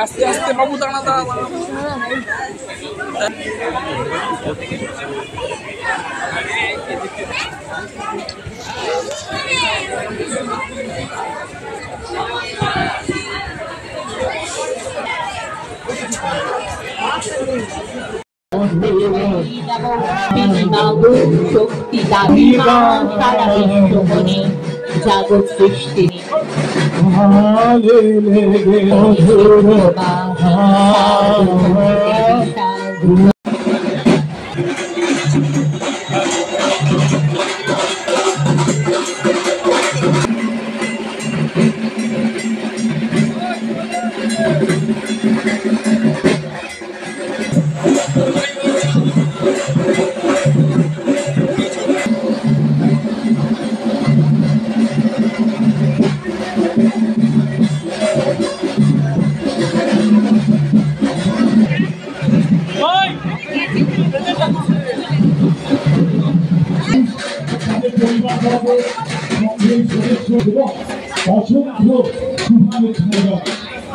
আস্তে আস্তে বাবু দাঁড়া দাঁড়া শক্তি দাবি সারা বিশ্ব মনে জাগত সৃষ্টি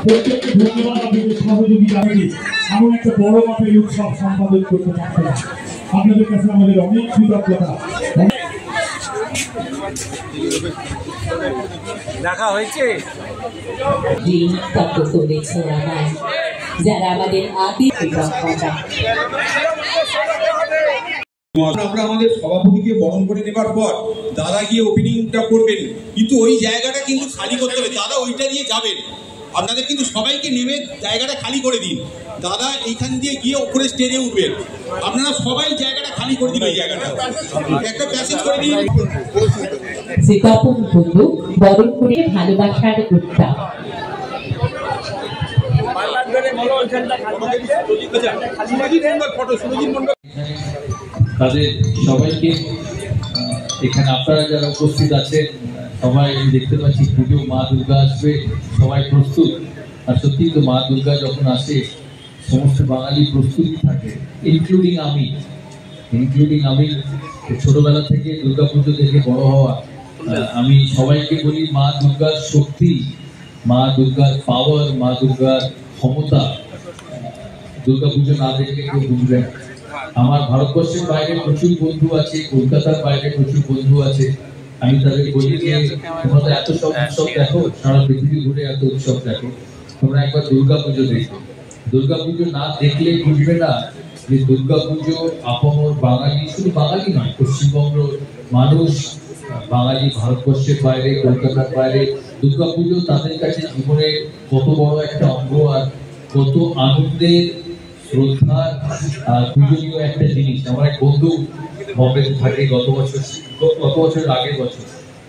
প্রত্যেককে ধন্যবাদ আপনাদের সহযোগিতা এমন একটা বড় মাপের উৎসব সম্পাদন করতে পারছিলাম। আপনাদের কাছে আমাদের অনেক কৃতজ্ঞতা। দেখা হয়েছে যারা আমাদের আমরা আমাদের সভাপতিকে বরণ করে নেবার পর দাদা গিয়ে ওপেনিংটা করবেন, কিন্তু ওই জায়গাটা কিন্তু খালি করতে হবে। দাদা ওইটা দিয়ে যাবেন, আপনাদের কিন্তু সবাইকে নেমে জায়গাটা খালি করে দিন। দাদা এইখান দিয়ে গিয়ে ওপরে স্টেজে উঠবেন, আপনারা সবাই জায়গাটা খালি করে দিন। ওই জায়গাটা একটা প্যাসেজ করে দিন। বরণ করে ভালোবাসার গুপ্তা তাদের সবাইকে এখানে আপনারা যারা উপস্থিত আছেন সবাই দেখতে পাচ্ছি পুজো মা দুর্গা আসবে, সবাই প্রস্তুত। আর সত্যি তো মা দুর্গা যখন আসে সমস্ত বাঙালি প্রস্তুতি থাকে, ইনক্লুডিং আমি ছোটবেলা থেকে দুর্গা পুজো দেখে বড় হওয়া। আমি সবাইকে বলি মা দুর্গার শক্তি, মা দুর্গার পাওয়ার, মা দুর্গার ক্ষমতা দুর্গা পুজো না দেখলে কেউ বুঝবে না। আমার ভারতবর্ষের বাইরে প্রচুর বন্ধু আছে, কলকাতার বাইরে প্রচুর বন্ধু আছে। আমি তাদের বলি যে তোমরা তো এত সব উৎসব দেখো, সারা পৃথিবী ঘুরে এত উৎসব দেখো, তোমরা একবার দুর্গা পুজো দেখো। দুর্গা পুজো না দেখলে বুঝবে না যে দুর্গা পুজো আপামর বাঙালি, শুধু বাঙালি নয়, পশ্চিমবঙ্গ মানুষ, বাঙালি ভারতবর্ষের বাইরে, কলকাতার বাইরে দুর্গা পুজো তাদের কাছে জীবনের কত বড় একটা অঙ্গ আর কত আনন্দের, শ্রদ্ধার আর পূজনীয় একটা জিনিস। আমার এক বন্ধু বম্বেতে থাকে, গত বছর আগের বছর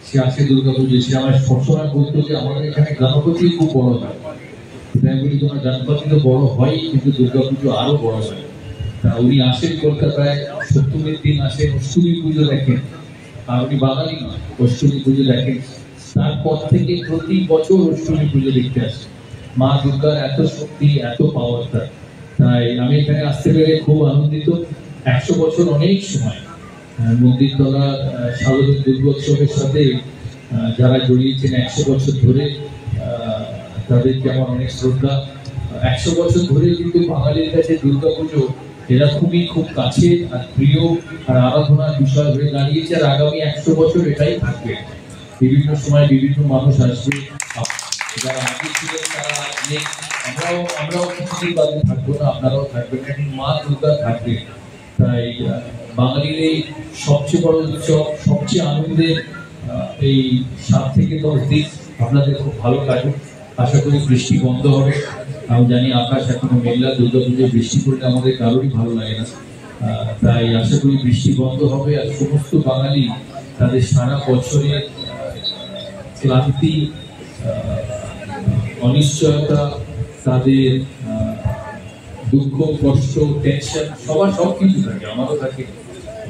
সে আসে দুর্গা পুজো। সে আমার সবসময় বলতো যে আমাদের এখানে গণপতি খুব বড় হয়। আমি বলি তোমার গণপতি তো বড় হয়, কিন্তু দুর্গা পুজো আরো বড় হয়। তা উনি আসেন কলকাতায়, সপ্তমীর দিন আসেন, অষ্টমী পুজো দেখেন। আর উনি বাঙালি নয়, অষ্টমী পুজো দেখেন। তারপর থেকে প্রতি বছর অষ্টমী পুজো দেখতে আসে। মা দুর্গার এত শক্তি, এত পাওয়ার। তাই আমি এখানে আসতে পেরে খুব আনন্দিত। 100 বছর অনেক সময় মন্দিরতলা শারদীয় দুর্গোৎসবের সাথে যারা জড়িয়েছেন 100 বছর ধরে, তাদেরকে আমার অনেক শ্রদ্ধা। 100 বছর ধরে কিন্তু বাঙালির কাছে দুর্গা পুজো এরা খুব কাছে আর প্রিয় আর আরাধনার বিষয় হয়ে দাঁড়িয়েছে। আর আগামী 100 বছর এটাই থাকবে। বিভিন্ন সময় বিভিন্ন মানুষ আসবে, যারা আগে ছিলেন তারা নেই, আমরাও কিছুদিন বাদে থাকবো না, আপনারাও থাকবেন, এখন মা দুর্গা থাকবে। তাই বাঙালির এই সবচেয়ে বড় উৎসব, সবচেয়ে আনন্দের এই 7 থেকে 10 দিন আপনাদের খুব ভালো কাটুক। আশা করি বৃষ্টি বন্ধ হবে। আমি জানি আকাশ এখনো মেঘলা, দুর্গা পুজোয় বৃষ্টি পড়লে আমাদের কারোরই ভালো লাগে না। তাই আশা করি বৃষ্টি বন্ধ হবে আর সমস্ত বাঙালি তাদের সারা বছরের ক্লান্তি, অনিশ্চয়তা, তাদের দুঃখ কষ্ট টেনশন সবার সব কিছু থাকে, আমারও থাকে,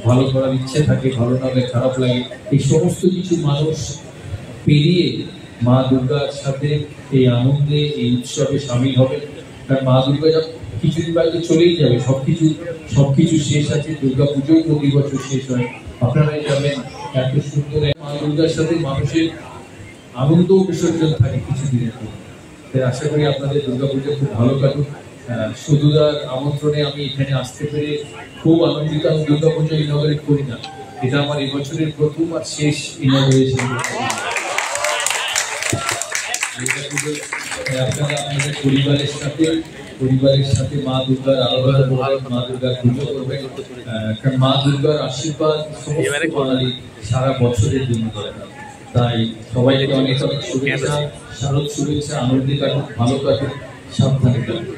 ভালো করার ইচ্ছে থাকে, ভালো না হলে খারাপ লাগে। এই সমস্ত কিছু মানুষ পেরিয়ে মা দুর্গার সাথে এই আনন্দে এই উৎসবে সামিল হবে। কারণ মা দুর্গা যখন কিছুদিন বাইরে চলেই যাবে, সবকিছু শেষ আছে। দুর্গা পুজোও প্রতি বছর শেষ হয়, আপনারাই যাবেন। এত সুন্দর মা দুর্গার সাথে মানুষের আনন্দ বিসর্জন থাকে কিছুদিনের পর। তাই আশা করি আপনাদের দুর্গা পুজো খুব ভালো কাটুক। সদুদার আমন্ত্রণে আমি এখানে আসতে পেরে খুব আনন্দিত। আমি দুর্গা পুজো ইনঅগারেট করি না, এটা আমার এবছরের প্রথম আর শেষ ইনঅগারেশন। আপনারা আপনাদের পরিবারের সাথে মা দুর্গার আরাধনা করবেন, মা দুর্গার পুজো করবেন। কারণ মা দুর্গার আশীর্বাদ সমস্ত বাঙালি সারা বছরের জন্য দরকার। তাই সবাইকে অনেক অনেক শুভেচ্ছা, শারদ শুভেচ্ছা। আনন্দে কাটুক, ভালো কাটুক, সাবধানে কাটুক।